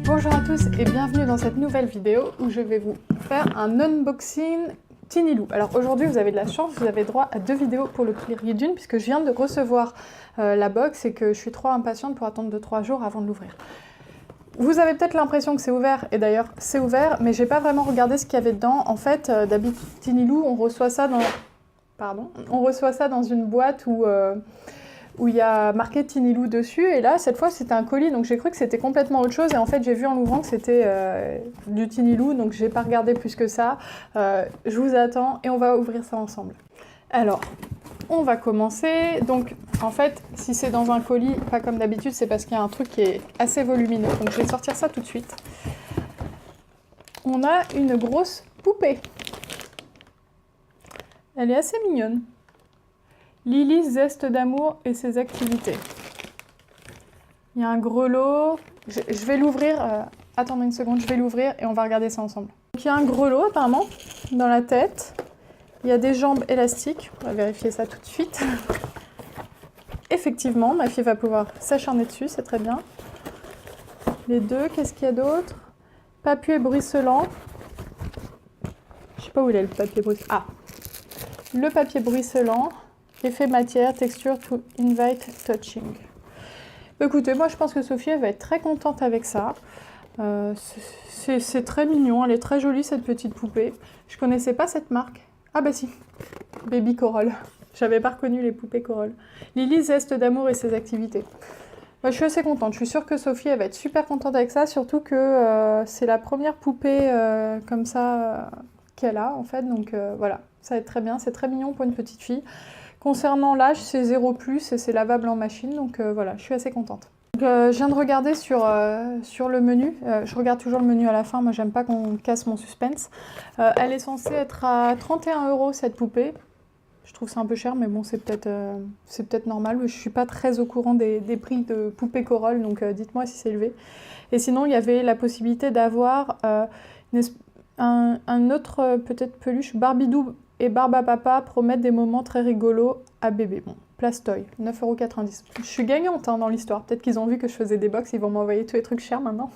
Bonjour à tous et bienvenue dans cette nouvelle vidéo où je vais vous faire un unboxing Tinilou. Alors aujourd'hui vous avez de la chance, vous avez droit à 2 vidéos pour le prix d'une puisque je viens de recevoir la box et que je suis trop impatiente pour attendre 2-3 jours avant de l'ouvrir. Vous avez peut-être l'impression que c'est ouvert, et d'ailleurs c'est ouvert, mais j'ai pas vraiment regardé ce qu'il y avait dedans. En fait, d'habitude Tinilou, on reçoit ça dans... on reçoit ça dans une boîte où il y a marqué Tinilou dessus, et là, cette fois, c'était un colis, donc j'ai cru que c'était complètement autre chose, et en fait, j'ai vu en l'ouvrant que c'était du Tinilou, donc j'ai pas regardé plus que ça. Je vous attends, et on va ouvrir ça ensemble. Alors, on va commencer. Donc, en fait, si c'est dans un colis, pas comme d'habitude, c'est parce qu'il y a un truc qui est assez volumineux, donc je vais sortir ça tout de suite. On a une grosse poupée. Elle est assez mignonne. Lily, zeste d'amour et ses activités. Il y a un grelot. Je vais l'ouvrir. Attendez une seconde, je vais l'ouvrir et on va regarder ça ensemble. Donc, il y a un grelot apparemment dans la tête. Il y a des jambes élastiques. On va vérifier ça tout de suite. Effectivement, ma fille va pouvoir s'acharner dessus, c'est très bien. Les deux, qu'est-ce qu'il y a d'autre? Papier bruisselant. Je sais pas où il est le papier bruisselant. Ah, le papier bruisselant. Effet matière, texture to invite touching. Écoutez, moi je pense que Sophie elle va être très contente avec ça. C'est très mignon, elle est très jolie cette petite poupée. Je connaissais pas cette marque. Ah bah si, Baby Coral. J'avais pas reconnu les poupées Coral. Lily, zeste d'amour et ses activités. Moi, je suis assez contente. Je suis sûre que Sophie elle va être super contente avec ça, surtout que c'est la première poupée comme ça qu'elle a en fait. Donc voilà, ça va être très bien. C'est très mignon pour une petite fille. Concernant l'âge, c'est 0+, et c'est lavable en machine, donc voilà, je suis assez contente. Donc, je viens de regarder sur le menu, je regarde toujours le menu à la fin, moi j'aime pas qu'on casse mon suspense. Elle est censée être à 31 € cette poupée. Je trouve ça un peu cher, mais bon, c'est peut-être normal. Je suis pas très au courant des prix de poupées Coral, donc dites-moi si c'est élevé. Et sinon, il y avait la possibilité d'avoir un autre peut-être peluche Barbidou et Barbapapa promettent des moments très rigolos à bébé. Bon, Plastoy, 9,90 €. Je suis gagnante hein, dans l'histoire. Peut-être qu'ils ont vu que je faisais des box, ils vont m'envoyer tous les trucs chers maintenant.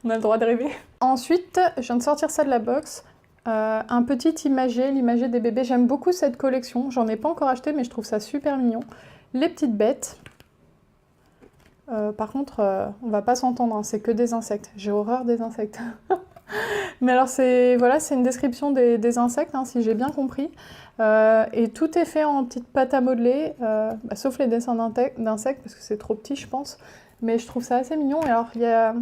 On a le droit de rêver. Ensuite, je viens de sortir ça de la box. Un petit imagé, l'imagé des bébés. J'aime beaucoup cette collection. J'en ai pas encore acheté, mais je trouve ça super mignon. Les petites bêtes. Par contre, on va pas s'entendre, hein, c'est que des insectes. J'ai horreur des insectes. Mais alors, c'est une description des insectes, hein, si j'ai bien compris. Et tout est fait en petites pâtes à modeler, sauf les dessins d'insectes, parce que c'est trop petit, je pense. Mais je trouve ça assez mignon. Et alors, il y a...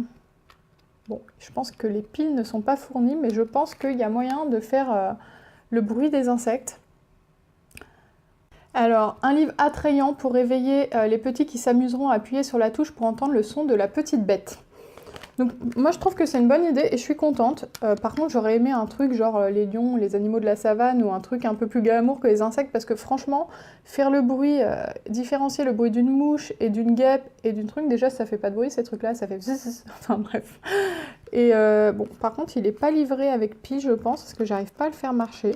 Bon, je pense que les piles ne sont pas fournies, mais je pense qu'il y a moyen de faire le bruit des insectes. Alors, un livre attrayant pour réveiller les petits qui s'amuseront à appuyer sur la touche pour entendre le son de la petite bête. Donc moi je trouve que c'est une bonne idée et je suis contente. Par contre j'aurais aimé un truc genre les lions, les animaux de la savane ou un truc un peu plus glamour que les insectes parce que franchement faire le bruit, différencier le bruit d'une mouche et d'une guêpe et d'une truc, déjà ça fait pas de bruit ces trucs là, ça fait zzz, enfin bref. Et bon par contre il est pas livré avec pile je pense parce que j'arrive pas à le faire marcher.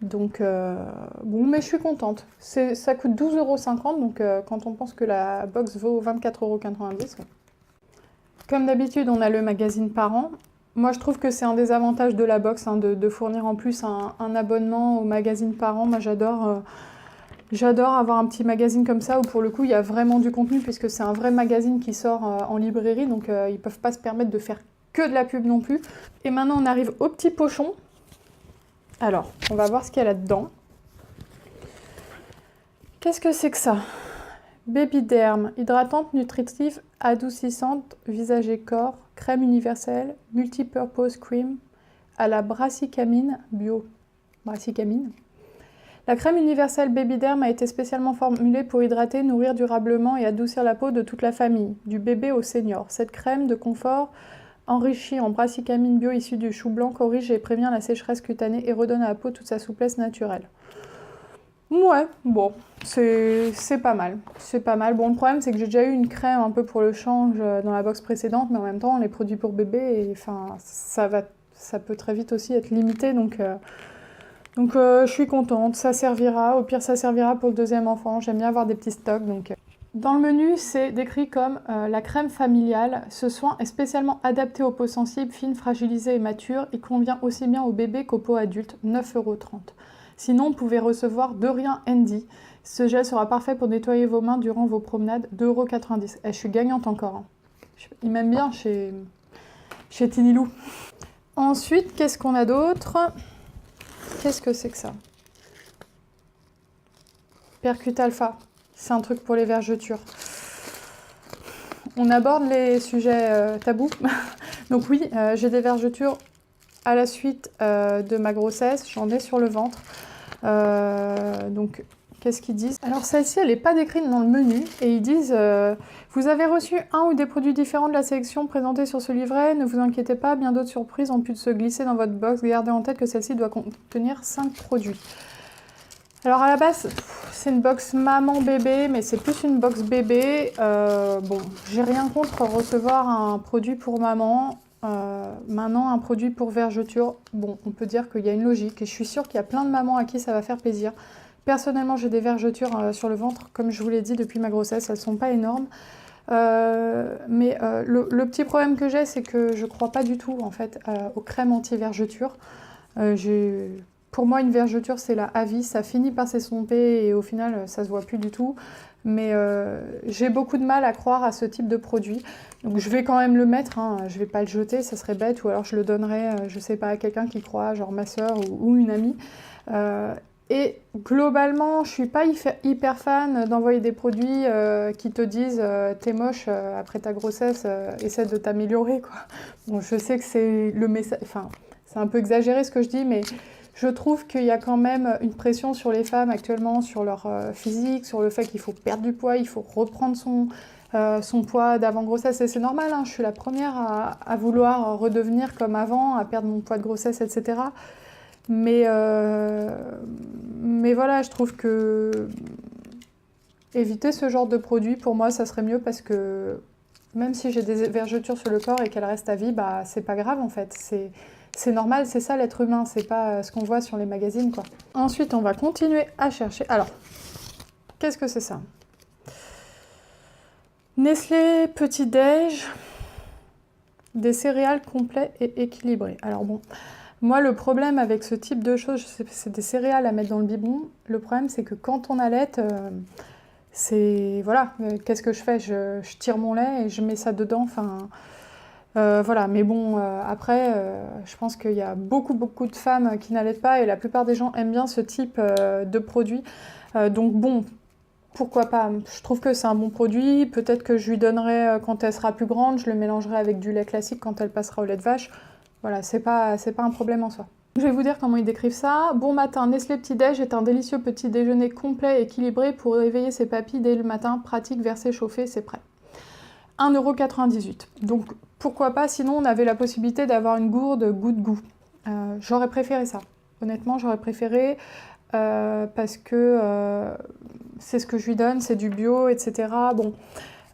Donc bon mais je suis contente. Ça coûte 12,50 € donc quand on pense que la box vaut 24,90 €. Comme d'habitude, on a le magazine par an. Moi, je trouve que c'est un des avantages de la box, hein, de fournir en plus un abonnement au magazine par an. Moi, j'adore avoir un petit magazine comme ça, où pour le coup, il y a vraiment du contenu, puisque c'est un vrai magazine qui sort en librairie, donc ils ne peuvent pas se permettre de faire que de la pub non plus. Et maintenant, on arrive au petit pochon. Alors, on va voir ce qu'il y a là-dedans. Qu'est-ce que c'est que ça ? Baby Derm, hydratante, nutritive, adoucissante, visage et corps, crème universelle, multipurpose cream à la brassicamine bio. Brassicamine. La crème universelle Baby Derm a été spécialement formulée pour hydrater, nourrir durablement et adoucir la peau de toute la famille, du bébé au senior. Cette crème de confort enrichie en brassicamine bio issue du chou blanc corrige et prévient la sécheresse cutanée et redonne à la peau toute sa souplesse naturelle. Ouais, bon, c'est pas mal, c'est pas mal. Bon, le problème, c'est que j'ai déjà eu une crème un peu pour le change dans la box précédente, mais en même temps, les produits pour bébé, et, enfin, ça peut très vite aussi être limité, donc je suis contente, ça servira. Au pire, ça servira pour le deuxième enfant. J'aime bien avoir des petits stocks, donc Dans le menu, c'est décrit comme la crème familiale. Ce soin est spécialement adapté aux peaux sensibles, fines, fragilisées et matures. Il convient aussi bien aux bébés qu'aux peaux adultes, 9,30 €. Sinon, vous pouvez recevoir Dorian Handy. Ce gel sera parfait pour nettoyer vos mains durant vos promenades, 2,90 €. Je suis gagnante encore. Hein. Ils m'aiment bien chez Tinilou. Ensuite, qu'est-ce qu'on a d'autre? Qu'est-ce que c'est que ça? Percute Alpha. C'est un truc pour les vergetures. On aborde les sujets tabous. Donc oui, j'ai des vergetures à la suite de ma grossesse. J'en ai sur le ventre. Donc, qu'est-ce qu'ils disent? Alors celle-ci, elle n'est pas décrite dans le menu. Et ils disent, vous avez reçu un ou des produits différents de la sélection présentée sur ce livret. Ne vous inquiétez pas, bien d'autres surprises ont pu se glisser dans votre box. Gardez en tête que celle-ci doit contenir 5 produits. Alors à la base, c'est une box maman-bébé, mais c'est plus une box bébé. Bon, j'ai rien contre recevoir un produit pour maman. Maintenant, un produit pour vergeture, bon, on peut dire qu'il y a une logique. Et je suis sûre qu'il y a plein de mamans à qui ça va faire plaisir. Personnellement, j'ai des vergetures sur le ventre, comme je vous l'ai dit, depuis ma grossesse. Elles ne sont pas énormes. Mais le petit problème que j'ai, c'est que je ne crois pas du tout, en fait, aux crèmes anti-vergeture. Pour moi, une vergeture, c'est la à vie, ça finit par s'estomper et au final, ça se voit plus du tout. Mais j'ai beaucoup de mal à croire à ce type de produit. Donc je vais quand même le mettre, hein. Je vais pas le jeter, ça serait bête. Ou alors je le donnerai, je sais pas, à quelqu'un qui croit, genre ma soeur ou une amie. Et globalement, je suis pas hyper fan d'envoyer des produits qui te disent t'es moche après ta grossesse, essaie de t'améliorer, quoi. Bon, je sais que c'est le message, enfin, c'est un peu exagéré ce que je dis, mais je trouve qu'il y a quand même une pression sur les femmes actuellement, sur leur physique, sur le fait qu'il faut perdre du poids, il faut reprendre son poids d'avant-grossesse. Et c'est normal, hein, je suis la première à vouloir redevenir comme avant, à perdre mon poids de grossesse, etc. Mais voilà, je trouve que éviter ce genre de produit, pour moi, ça serait mieux parce que même si j'ai des vergetures sur le corps et qu'elles restent à vie, bah, c'est pas grave en fait. C'est normal, c'est ça l'être humain, c'est pas ce qu'on voit sur les magazines, quoi. Ensuite, on va continuer à chercher. Alors, qu'est-ce que c'est ça? Nestlé Petit Déj, des céréales complets et équilibrés. Alors bon, moi le problème avec ce type de choses, c'est des céréales à mettre dans le biberon. Le problème c'est que quand on allaite, c'est... Voilà, qu'est-ce que je fais? Je tire mon lait et je mets ça dedans, enfin... voilà, mais bon, après, je pense qu'il y a beaucoup de femmes qui n'allaitent pas et la plupart des gens aiment bien ce type de produit. Donc bon, pourquoi pas? Je trouve que c'est un bon produit. Peut-être que je lui donnerai, quand elle sera plus grande, je le mélangerai avec du lait classique quand elle passera au lait de vache. Voilà, c'est pas un problème en soi. Je vais vous dire comment ils décrivent ça. Bon matin, Nestlé Petit Déj est un délicieux petit déjeuner complet et équilibré pour réveiller ses papilles dès le matin. Pratique, versé, chauffé, c'est prêt. 1,98 €. Donc pourquoi pas, sinon on avait la possibilité d'avoir une gourde goût de goût. J'aurais préféré ça. Honnêtement, j'aurais préféré parce que c'est ce que je lui donne, c'est du bio, etc. Bon.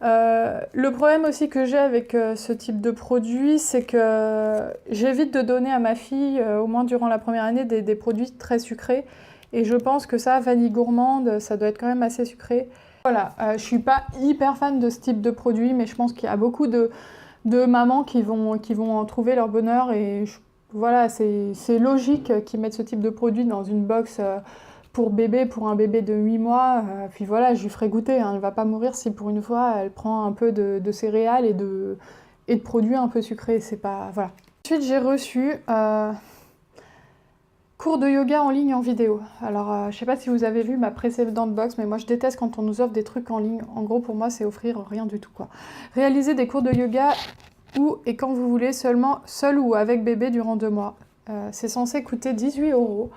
Le problème aussi que j'ai avec ce type de produit, c'est que j'évite de donner à ma fille, au moins durant la première année, des produits très sucrés. Et je pense que ça, vanille gourmande, ça doit être quand même assez sucré. Voilà, je suis pas hyper fan de ce type de produit, mais je pense qu'il y a beaucoup de mamans qui vont en trouver leur bonheur. Et voilà, c'est logique qu'ils mettent ce type de produit dans une box pour un bébé de 8 mois. Puis voilà, je lui ferai goûter, hein, elle va pas mourir si pour une fois elle prend un peu de céréales et de produits un peu sucrés. C'est pas... Voilà. Ensuite, j'ai reçu... cours de yoga en ligne en vidéo. Alors, je sais pas si vous avez vu ma précédente box, mais moi je déteste quand on nous offre des trucs en ligne. En gros, pour moi, c'est offrir rien du tout, quoi. Réaliser des cours de yoga où et quand vous voulez, seulement seul ou avec bébé durant 2 mois. C'est censé coûter 18 €.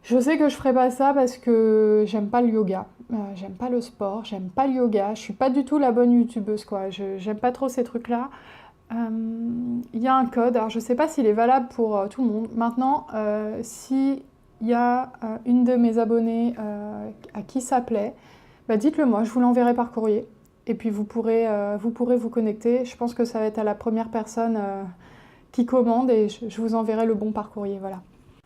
Je sais que je ferai pas ça parce que j'aime pas le yoga. J'aime pas le sport, j'aime pas le yoga. Je suis pas du tout la bonne youtubeuse, quoi. J'aime pas trop ces trucs-là. Il y a un code, alors je sais pas s'il est valable pour tout le monde. Maintenant, s'il y a une de mes abonnées à qui ça plaît, bah dites-le moi, je vous l'enverrai par courrier. Et puis vous pourrez vous connecter. Je pense que ça va être à la première personne qui commande et je vous enverrai le bon par courrier, voilà.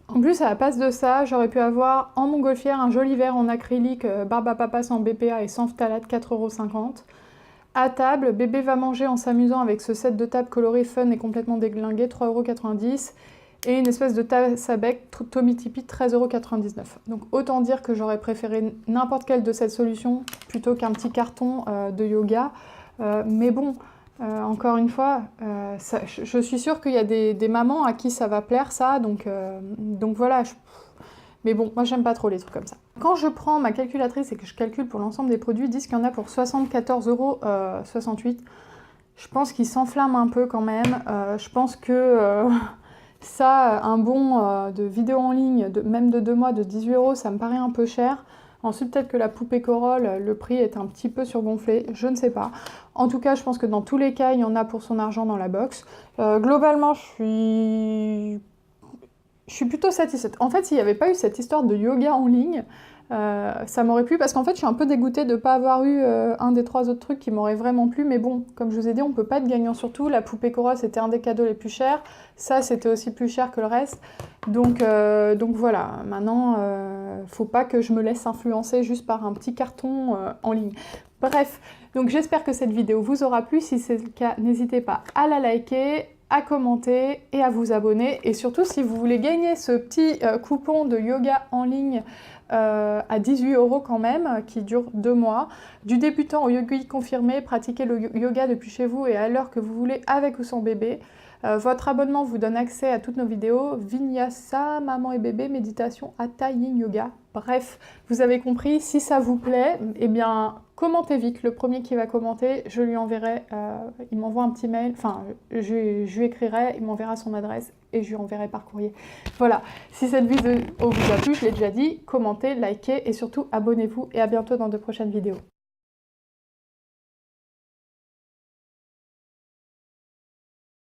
En plus, à la place de ça, j'aurais pu avoir en montgolfière un joli verre en acrylique Barbe à Papa sans BPA et sans phthalate, 4,50 €. À table, bébé va manger en s'amusant avec ce set de table coloré fun et complètement déglingué, 3,90 €. Et une espèce de tasse à bec Tommy Tipeee, 13,99 €. Donc autant dire que j'aurais préféré n'importe quelle de cette solution plutôt qu'un petit carton de yoga. Mais bon, encore une fois, je suis sûre qu'il y a des mamans à qui ça va plaire ça, donc voilà. Mais bon, moi j'aime pas trop les trucs comme ça. Quand je prends ma calculatrice et que je calcule pour l'ensemble des produits, ils disent qu'il y en a pour 74,68 €. Je pense qu'ils s'enflamment un peu quand même. Je pense que ça, un bon de vidéo en ligne, même de 2 mois, de 18 €, ça me paraît un peu cher. Ensuite, peut-être que la poupée Corolle, le prix est un petit peu surgonflé, je ne sais pas. En tout cas, je pense que dans tous les cas, il y en a pour son argent dans la box. Globalement, je suis plutôt satisfaite. En fait, s'il n'y avait pas eu cette histoire de yoga en ligne, ça m'aurait plu, parce qu'en fait, je suis un peu dégoûtée de ne pas avoir eu un des 3 autres trucs qui m'auraient vraiment plu, mais bon, comme je vous ai dit, on ne peut pas être gagnant sur tout. La poupée Corolle, c'était un des cadeaux les plus chers. Ça, c'était aussi plus cher que le reste. Donc voilà, maintenant, faut pas que je me laisse influencer juste par un petit carton en ligne. Bref, donc j'espère que cette vidéo vous aura plu. Si c'est le cas, n'hésitez pas à la liker, à commenter et à vous abonner. Et surtout, si vous voulez gagner ce petit coupon de yoga en ligne à 18 € quand même, qui dure 2 mois, du débutant au yogi confirmé, pratiquez le yoga depuis chez vous et à l'heure que vous voulez avec ou sans bébé. Votre abonnement vous donne accès à toutes nos vidéos, Vinyasa, maman et bébé, méditation, hatha, yin yoga. Bref, vous avez compris, si ça vous plaît, eh bien commentez vite. Le premier qui va commenter, je lui enverrai, il m'envoie un petit mail, enfin je lui écrirai, il m'enverra son adresse et je lui enverrai par courrier. Voilà, si cette vidéo vous a plu, je l'ai déjà dit, commentez, likez et surtout abonnez-vous et à bientôt dans de prochaines vidéos.